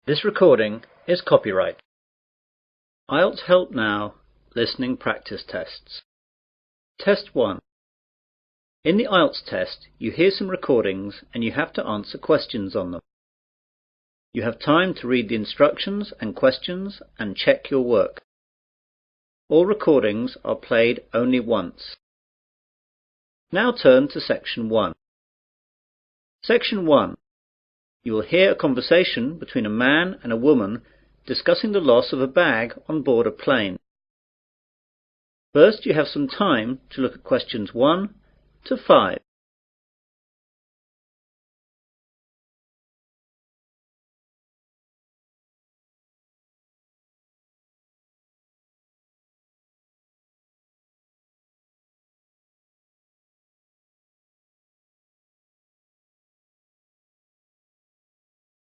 This recording is copyright. IELTS Help Now Listening Practice Tests. Test 1. In the IELTS test, you hear some recordings and you have to answer questions on them. You have time to read the instructions and questions and check your work. All recordings are played only once. Now turn to Section 1. Section 1. You will hear a conversation between a man and a woman discussing the loss of a bag on board a plane. First, you have some time to look at questions 1 to 5.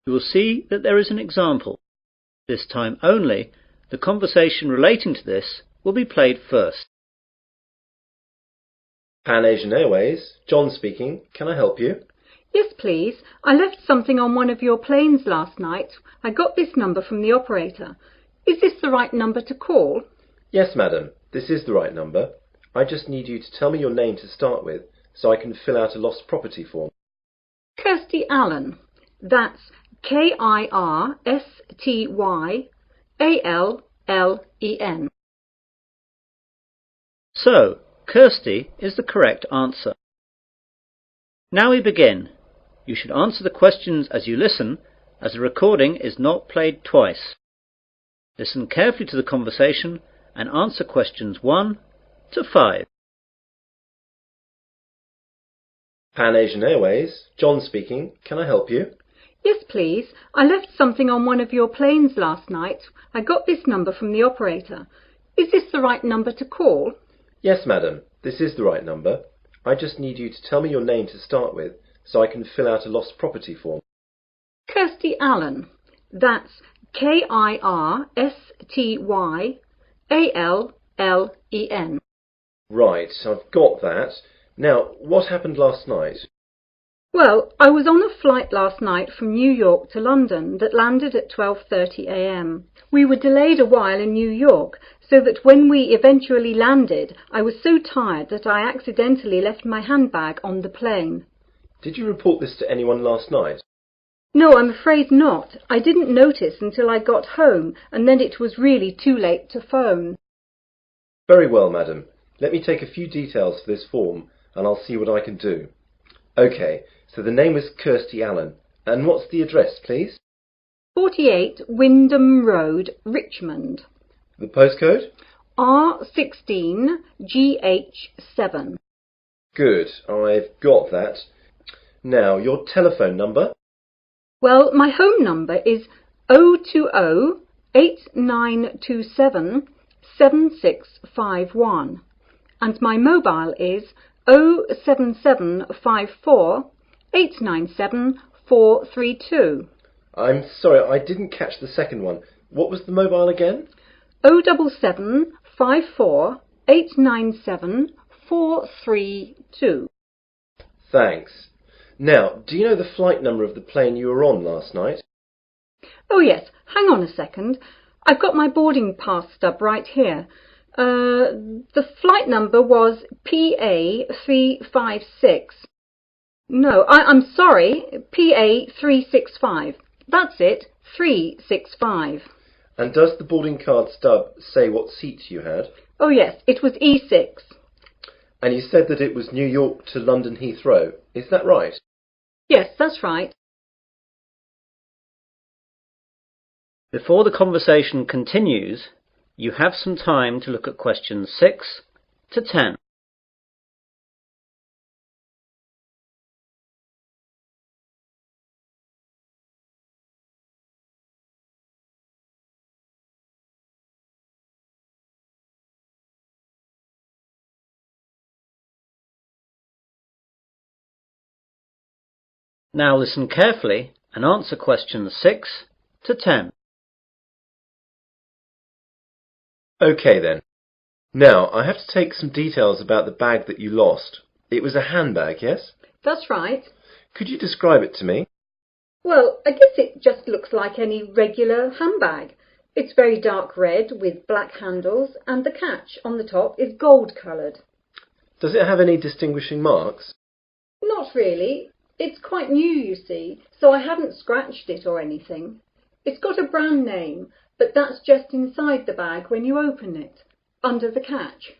You will see that there is an example. This time only, the conversation relating to this will be played first. Pan Asian Airways, John speaking. Can I help you? Yes, please. I left something on one of your planes last night. I got this number from the operator. Is this the right number to call? Yes, madam. This is the right number. I just need you to tell me your name to start with, so I can fill out a lost property form. Kirsty Allen. That's Kirstyallen. So, Kirsty is the correct answer. Now we begin. You should answer the questions as you listen, as the recording is not played twice. Listen carefully to the conversation and answer questions 1 to 5. Pan Asian Airways, John speaking. Can I help you? Yes, please. I left something on one of your planes last night. I got this number from the operator. Is this the right number to call? Yes, madam. This is the right number. I just need you to tell me your name to start with, so I can fill out a lost property form. Kirsty Allen. That's Kirstyallen. Right, I've got that. Now, what happened last night? Well, I was on a flight last night from New York to London that landed at 12:30 a.m. We were delayed a while in New York, so that when we eventually landed, I was so tired that I accidentally left my handbag on the plane. Did you report this to anyone last night? No, I'm afraid not. I didn't notice until I got home, and then it was really too late to phone. Very well, madam. Let me take a few details for this form, and I'll see what I can do. OK, so the name was Kirsty Allen. And what's the address, please? 48 Wyndham Road, Richmond. The postcode? R16GH7. Good, I've got that. Now, your telephone number? Well, my home number is 020-8927-7651. And my mobile is 07754-897-432. I'm sorry, I didn't catch the second one. What was the mobile again? 07754-897-432. Thanks. Now, do you know the flight number of the plane you were on last night? Oh yes, hang on a second. I've got my boarding pass stub right here. The flight number was PA356. No, I'm sorry, PA365. That's it, 365. And does the boarding card stub say what seat you had? Oh yes, it was E6. And you said that it was New York to London Heathrow. Is that right? Yes, that's right. Before the conversation continues, you have some time to look at questions 6 to 10. Now listen carefully and answer questions 6 to 10. OK then. Now, I have to take some details about the bag that you lost. It was a handbag, yes? That's right. Could you describe it to me? Well, I guess it just looks like any regular handbag. It's very dark red with black handles, and the catch on the top is gold-coloured. Does it have any distinguishing marks? Not really. It's quite new, you see, so I haven't scratched it or anything. It's got a brand name, but that's just inside the bag when you open it, under the catch.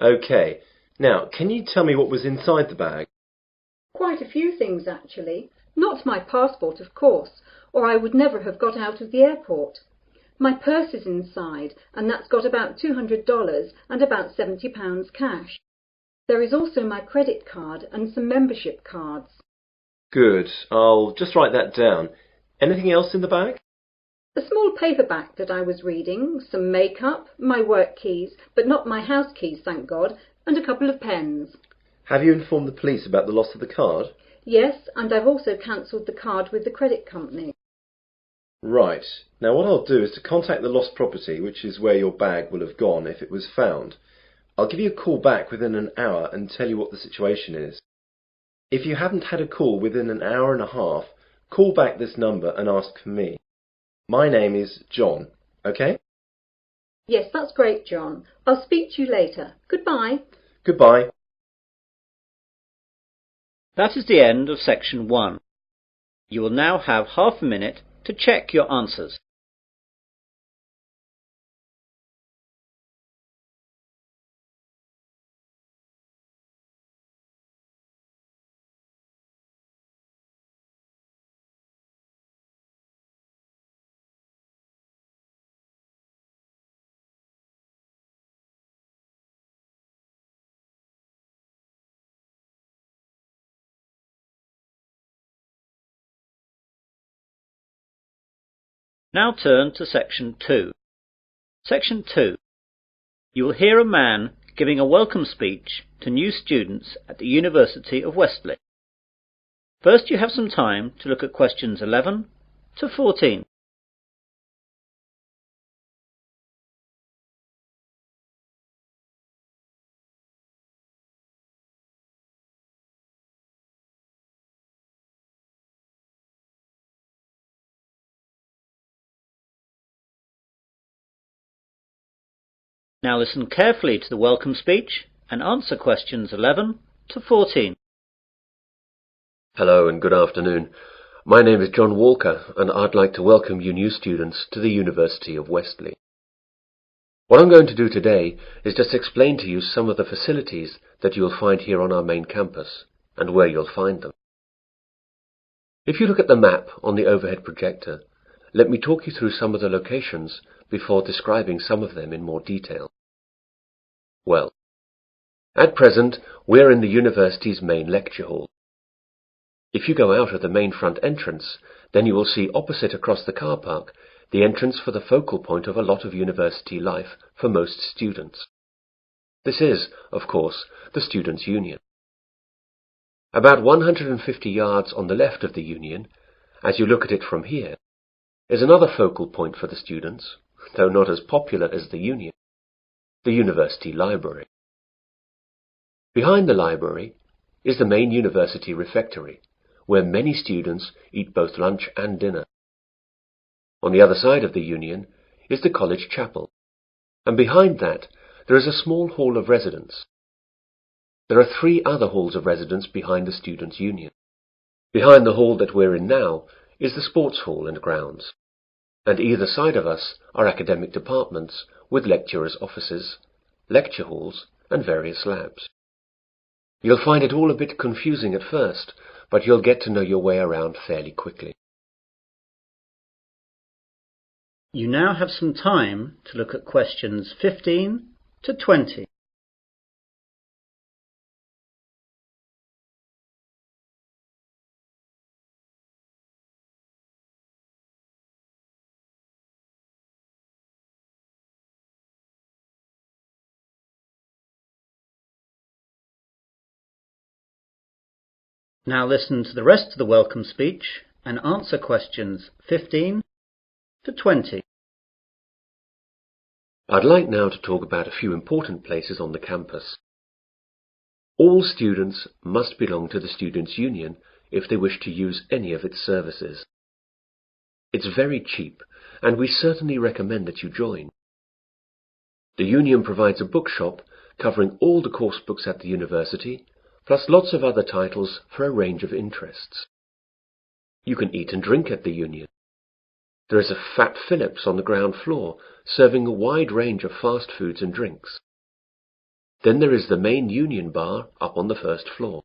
OK. Now, can you tell me what was inside the bag? Quite a few things, actually. Not my passport, of course, or I would never have got out of the airport. My purse is inside, and that's got about $200 and about £70 cash. There is also my credit card and some membership cards. Good. I'll just write that down. Anything else in the bag? A small paperback that I was reading, some makeup, my work keys, but not my house keys, thank God, and a couple of pens. Have you informed the police about the loss of the card? Yes, and I've also cancelled the card with the credit company. Right. Now what I'll do is to contact the lost property, which is where your bag will have gone if it was found. I'll give you a call back within an hour and tell you what the situation is. If you haven't had a call within an hour and a half, call back this number and ask for me. My name is John, OK? Yes, that's great, John. I'll speak to you later. Goodbye. Goodbye. That is the end of section 1. You will now have half a minute to check your answers. Now turn to section 2. Section 2. You will hear a man giving a welcome speech to new students at the University of Westley. First, you have some time to look at questions 11 to 14. Now listen carefully to the welcome speech and answer questions 11 to 14. Hello and good afternoon. My name is John Walker and I'd like to welcome you new students to the University of Westley. What I'm going to do today is just explain to you some of the facilities that you'll find here on our main campus and where you'll find them. If you look at the map on the overhead projector, let me talk you through some of the locations before describing some of them in more detail. Well, at present we're in the university's main lecture hall. If you go out of the main front entrance, then you will see opposite across the car park the entrance for the focal point of a lot of university life for most students. This is, of course, the Students' Union. About 150 yards on the left of the Union, as you look at it from here, is another focal point for the students, though not as popular as the Union, the University Library. Behind the library is the main university refectory, where many students eat both lunch and dinner. On the other side of the Union is the college chapel, and behind that there is a small hall of residence. There are 3 other halls of residence behind the Students' Union. Behind the hall that we're in now is the sports hall and grounds, and either side of us are academic departments with lecturers' offices, lecture halls, and various labs. You'll find it all a bit confusing at first, but you'll get to know your way around fairly quickly. You now have some time to look at questions 15 to 20. Now listen to the rest of the welcome speech and answer questions 15 to 20. I'd like now to talk about a few important places on the campus. All students must belong to the Students' Union if they wish to use any of its services. It's very cheap, and we certainly recommend that you join. The Union provides a bookshop covering all the course books at the university, plus lots of other titles for a range of interests. You can eat and drink at the Union. There is a Fat Phillips on the ground floor, serving a wide range of fast foods and drinks. Then there is the main Union bar up on the first floor.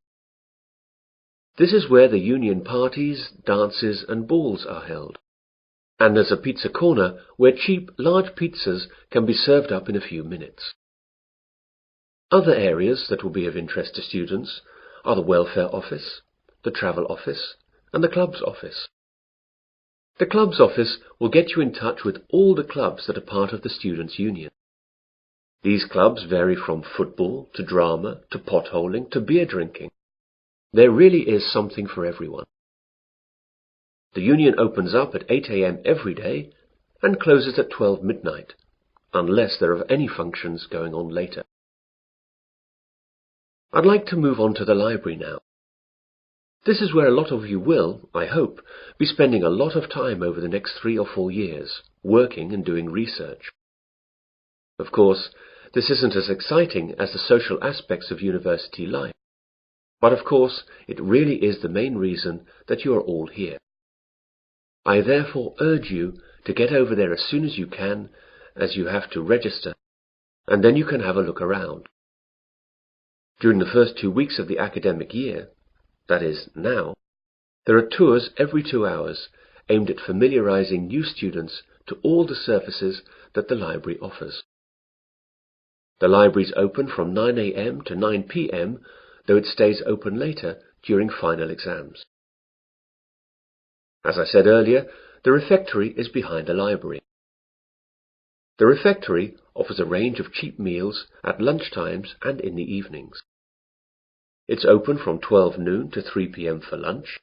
This is where the Union parties, dances and balls are held. And there's a pizza corner where cheap, large pizzas can be served up in a few minutes. Other areas that will be of interest to students are the welfare office, the travel office, and the club's office. The club's office will get you in touch with all the clubs that are part of the Students' Union. These clubs vary from football to drama to potholing to beer drinking. There really is something for everyone. The Union opens up at 8 a.m. every day and closes at 12 midnight, unless there are any functions going on later. I'd like to move on to the library now. This is where a lot of you will, I hope, be spending a lot of time over the next 3 or 4 years, working and doing research. Of course, this isn't as exciting as the social aspects of university life, but of course it really is the main reason that you are all here. I therefore urge you to get over there as soon as you can, as you have to register, and then you can have a look around. During the first 2 weeks of the academic year, that is, now, there are tours every 2 hours aimed at familiarizing new students to all the services that the library offers. The library is open from 9 a.m. to 9 p.m., though it stays open later during final exams. As I said earlier, the refectory is behind the library. The refectory offers a range of cheap meals at lunchtimes and in the evenings. It's open from 12 noon to 3 p.m. for lunch,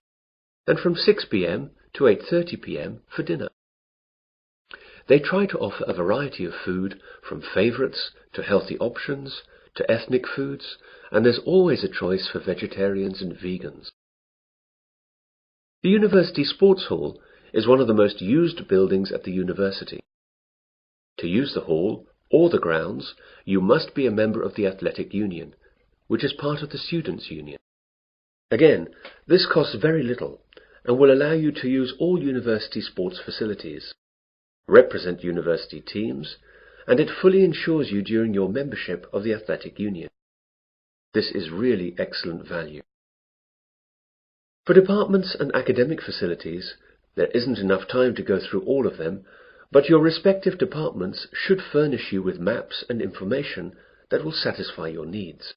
and from 6 p.m. to 8:30 p.m. for dinner. They try to offer a variety of food, from favourites to healthy options to ethnic foods, and there's always a choice for vegetarians and vegans. The University Sports Hall is one of the most used buildings at the university. To use the hall or the grounds, you must be a member of the Athletic Union, which is part of the Students' Union. Again, this costs very little and will allow you to use all university sports facilities, represent university teams, and it fully insures you during your membership of the Athletic Union. This is really excellent value. For departments and academic facilities, there isn't enough time to go through all of them, but your respective departments should furnish you with maps and information that will satisfy your needs.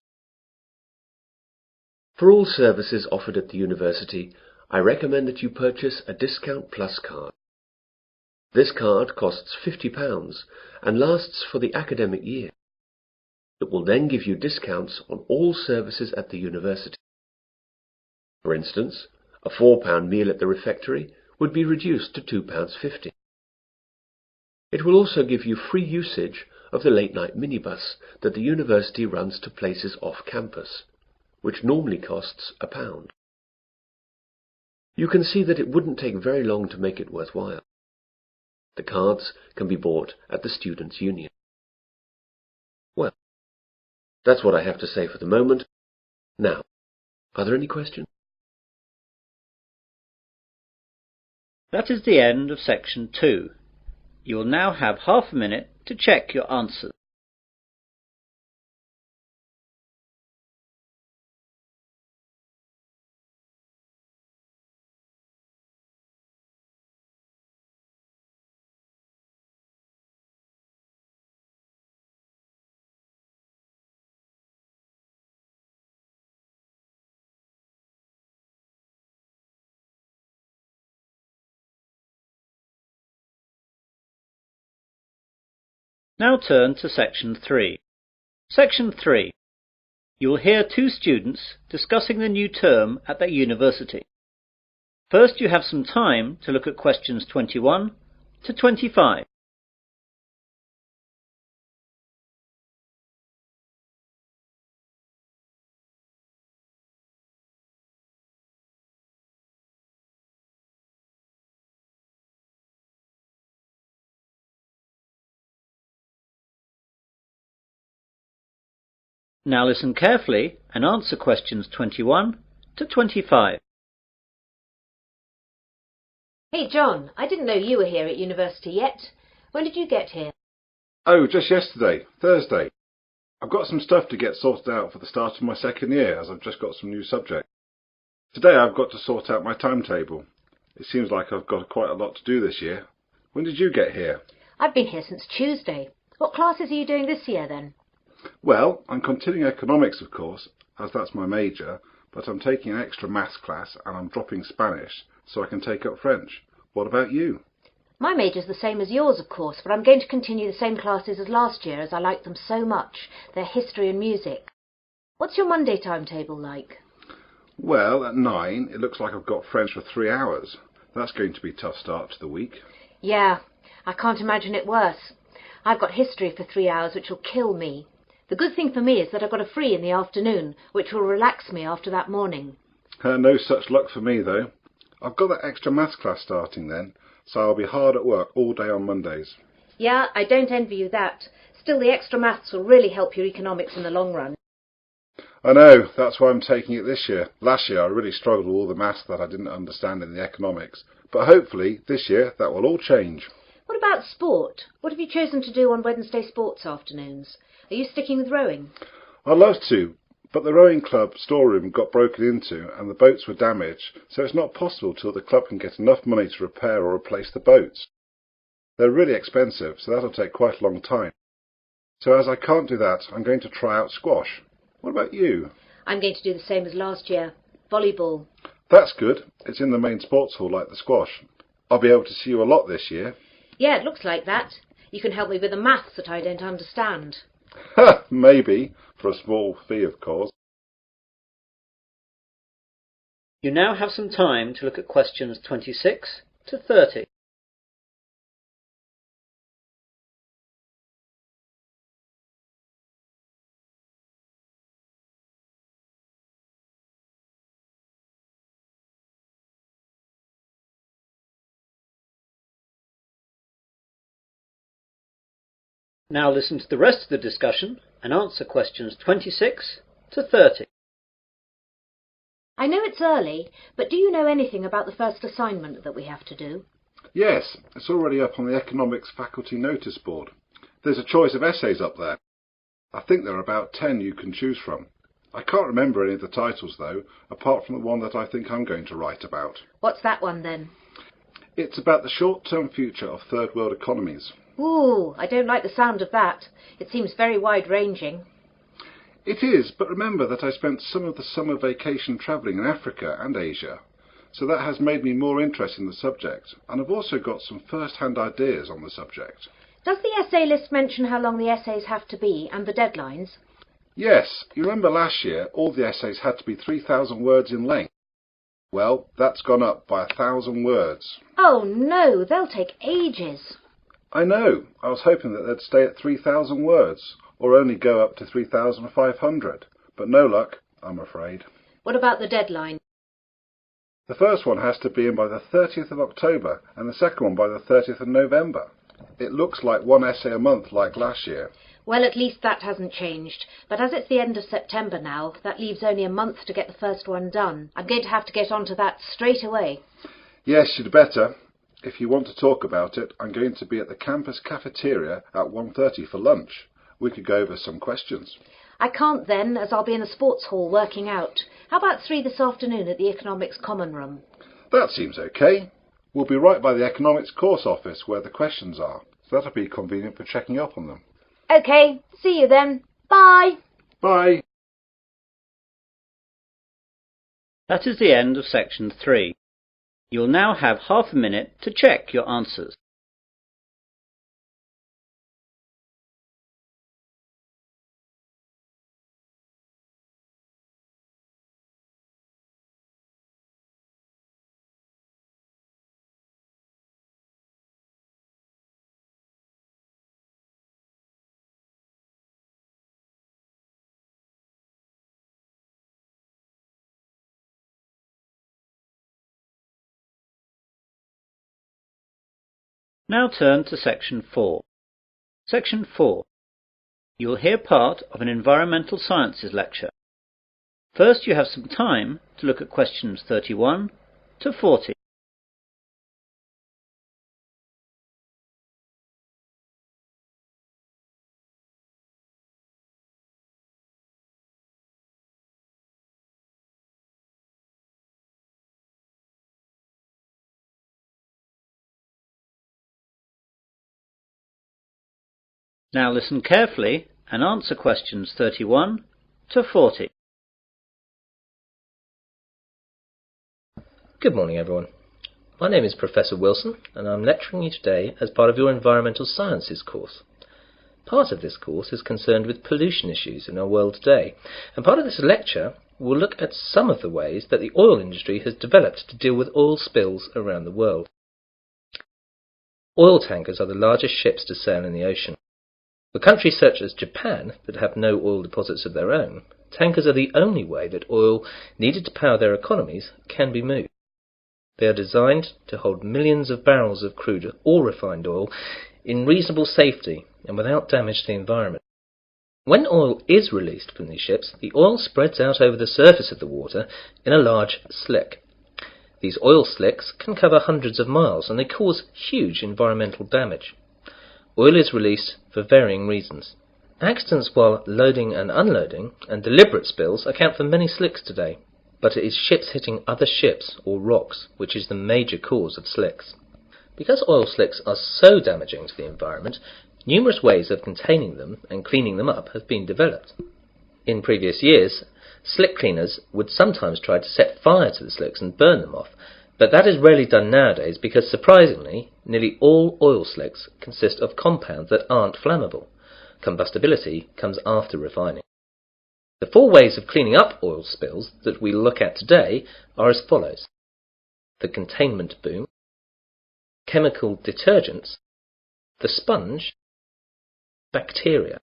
For all services offered at the university, I recommend that you purchase a Discount Plus card. This card costs £50 and lasts for the academic year. It will then give you discounts on all services at the university. For instance, a £4 meal at the refectory would be reduced to £2.50. It will also give you free usage of the late-night minibus that the university runs to places off campus, which normally costs £1. You can see that it wouldn't take very long to make it worthwhile. The cards can be bought at the Students' Union. Well, that's what I have to say for the moment. Now, are there any questions? That is the end of section 2. You will now have half a minute to check your answers. Now turn to section 3. Section 3. You will hear 2 students discussing the new term at their university. First, you have some time to look at questions 21 to 25. Now listen carefully and answer questions 21 to 25. Hey, John, I didn't know you were here at university yet. When did you get here? Oh, just yesterday, Thursday. I've got some stuff to get sorted out for the start of my second year, as I've just got some new subjects. Today I've got to sort out my timetable. It seems like I've got quite a lot to do this year. When did you get here? I've been here since Tuesday. What classes are you doing this year, then? Well, I'm continuing economics, of course, as that's my major, but I'm taking an extra maths class and I'm dropping Spanish so I can take up French. What about you? My major's the same as yours, of course, but I'm going to continue the same classes as last year as I like them so much. They're history and music. What's your Monday timetable like? Well, at 9, it looks like I've got French for 3 hours. That's going to be a tough start to the week. Yeah, I can't imagine it worse. I've got history for 3 hours, which will kill me. The good thing for me is that I've got a free in the afternoon, which will relax me after that morning. No such luck for me, though. I've got that extra maths class starting then, so I'll be hard at work all day on Mondays. Yeah, I don't envy you that. Still, the extra maths will really help your economics in the long run. I know, that's why I'm taking it this year. Last year I really struggled with all the maths that I didn't understand in the economics, but hopefully this year that will all change. What about sport? What have you chosen to do on Wednesday sports afternoons? Are you sticking with rowing? I'd love to, but the rowing club storeroom got broken into and the boats were damaged, so it's not possible till the club can get enough money to repair or replace the boats. They're really expensive, so that'll take quite a long time. So as I can't do that, I'm going to try out squash. What about you? I'm going to do the same as last year. Volleyball. That's good. It's in the main sports hall like the squash. I'll be able to see you a lot this year. Yeah, it looks like that. You can help me with the maths that I don't understand. Ha! Maybe. For a small fee, of course. You now have some time to look at questions 26 to 30. Now listen to the rest of the discussion and answer questions 26 to 30. I know it's early, but do you know anything about the first assignment that we have to do? Yes, it's already up on the economics faculty notice board. There's a choice of essays up there. I think there are about 10 you can choose from. I can't remember any of the titles, though, apart from the one that I think I'm going to write about. What's that one, then? It's about the short-term future of third world economies. Ooh, I don't like the sound of that. It seems very wide-ranging. It is, but remember that I spent some of the summer vacation travelling in Africa and Asia, so that has made me more interested in the subject, and I've also got some first-hand ideas on the subject. Does the essay list mention how long the essays have to be and the deadlines? Yes, you remember last year all the essays had to be 3,000 words in length. Well, that's gone up by 1,000 words. Oh no, they'll take ages. I know. I was hoping that they'd stay at 3,000 words, or only go up to 3,500. But no luck, I'm afraid. What about the deadline? The first one has to be in by the 30th of October, and the second one by the 30th of November. It looks like one essay a month like last year. Well, at least that hasn't changed. But as it's the end of September now, that leaves only a month to get the first one done. I'm going to have to get onto that straight away. Yes, you'd better. If you want to talk about it, I'm going to be at the campus cafeteria at 1:30 for lunch. We could go over some questions. I can't then, as I'll be in the sports hall working out. How about 3 this afternoon at the Economics Common Room? That seems okay. We'll be right by the economics course office where the questions are, so that'll be convenient for checking up on them. OK, see you then. Bye. Bye. That is the end of section 3. You'll now have half a minute to check your answers. Now turn to section 4. Section 4. You will hear part of an environmental sciences lecture. First, you have some time to look at questions 31 to 40. Now listen carefully and answer questions 31 to 40. Good morning, everyone. My name is Professor Wilson, and I'm lecturing you today as part of your Environmental Sciences course. Part of this course is concerned with pollution issues in our world today, and part of this lecture will look at some of the ways that the oil industry has developed to deal with oil spills around the world. Oil tankers are the largest ships to sail in the ocean. For countries such as Japan that have no oil deposits of their own, tankers are the only way that oil needed to power their economies can be moved. They are designed to hold millions of barrels of crude or refined oil in reasonable safety and without damage to the environment. When oil is released from these ships, the oil spreads out over the surface of the water in a large slick. These oil slicks can cover hundreds of miles, and they cause huge environmental damage. Oil is released for varying reasons. Accidents while loading and unloading and deliberate spills account for many slicks today, but it is ships hitting other ships or rocks which is the major cause of slicks. Because oil slicks are so damaging to the environment, numerous ways of containing them and cleaning them up have been developed. In previous years, slick cleaners would sometimes try to set fire to the slicks and burn them off, but that is rarely done nowadays because, surprisingly, nearly all oil slicks consist of compounds that aren't flammable. Combustibility comes after refining. The 4 ways of cleaning up oil spills that we look at today are as follows: the containment boom, chemical detergents, the sponge, bacteria.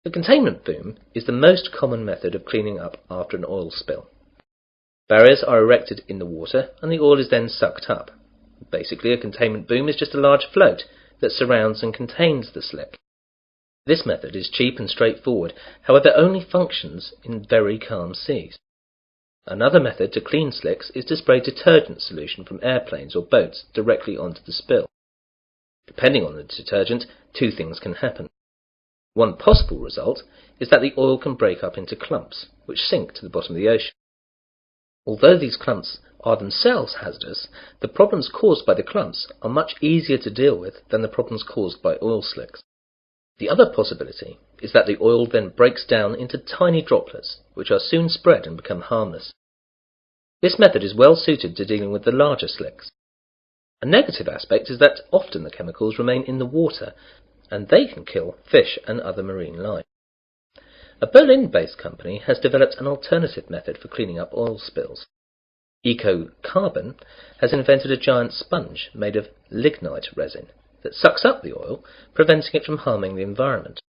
The containment boom is the most common method of cleaning up after an oil spill. Barriers are erected in the water and the oil is then sucked up. Basically, a containment boom is just a large float that surrounds and contains the slick. This method is cheap and straightforward, however only functions in very calm seas. Another method to clean slicks is to spray detergent solution from airplanes or boats directly onto the spill. Depending on the detergent, 2 things can happen. One possible result is that the oil can break up into clumps, which sink to the bottom of the ocean. Although these clumps are themselves hazardous, the problems caused by the clumps are much easier to deal with than the problems caused by oil slicks. The other possibility is that the oil then breaks down into tiny droplets, which are soon spread and become harmless. This method is well suited to dealing with the larger slicks. A negative aspect is that often the chemicals remain in the water, and they can kill fish and other marine life. A Berlin-based company has developed an alternative method for cleaning up oil spills. EcoCarbon has invented a giant sponge made of lignite resin that sucks up the oil, preventing it from harming the environment.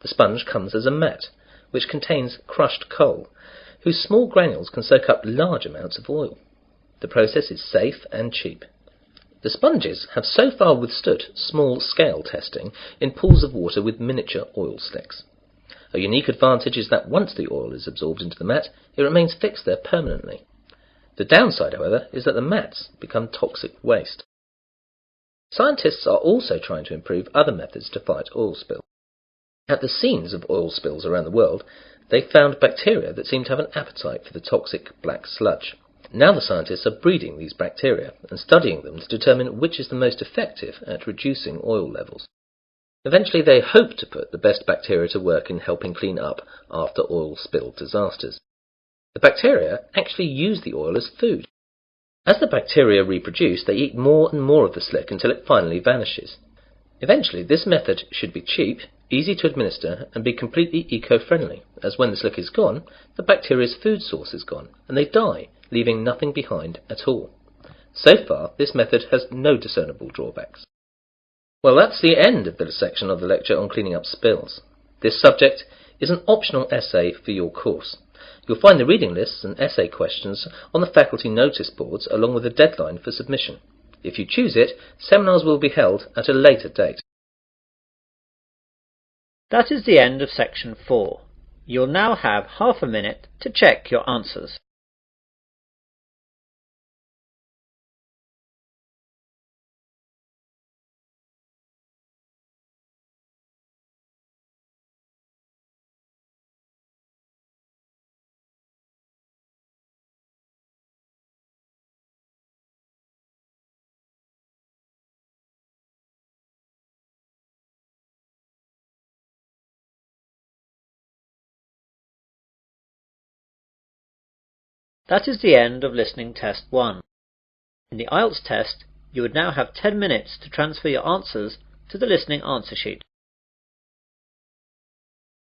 The sponge comes as a mat, which contains crushed coal, whose small granules can soak up large amounts of oil. The process is safe and cheap. The sponges have so far withstood small-scale testing in pools of water with miniature oil slicks. A unique advantage is that once the oil is absorbed into the mat, it remains fixed there permanently. The downside, however, is that the mats become toxic waste. Scientists are also trying to improve other methods to fight oil spills. At the scenes of oil spills around the world, they found bacteria that seem to have an appetite for the toxic black sludge. Now the scientists are breeding these bacteria and studying them to determine which is the most effective at reducing oil levels. Eventually they hope to put the best bacteria to work in helping clean up after oil spill disasters. The bacteria actually use the oil as food. As the bacteria reproduce, they eat more and more of the slick until it finally vanishes. Eventually, this method should be cheap, easy to administer, and be completely eco-friendly, as when the slick is gone, the bacteria's food source is gone, and they die, leaving nothing behind at all. So far, this method has no discernible drawbacks. Well, that's the end of the section of the lecture on cleaning up spills. This subject is an optional essay for your course. You'll find the reading lists and essay questions on the faculty notice boards along with a deadline for submission. If you choose it, seminars will be held at a later date. That is the end of section 4. You'll now have half a minute to check your answers. That is the end of listening test 1. In the IELTS test, you would now have 10 minutes to transfer your answers to the listening answer sheet.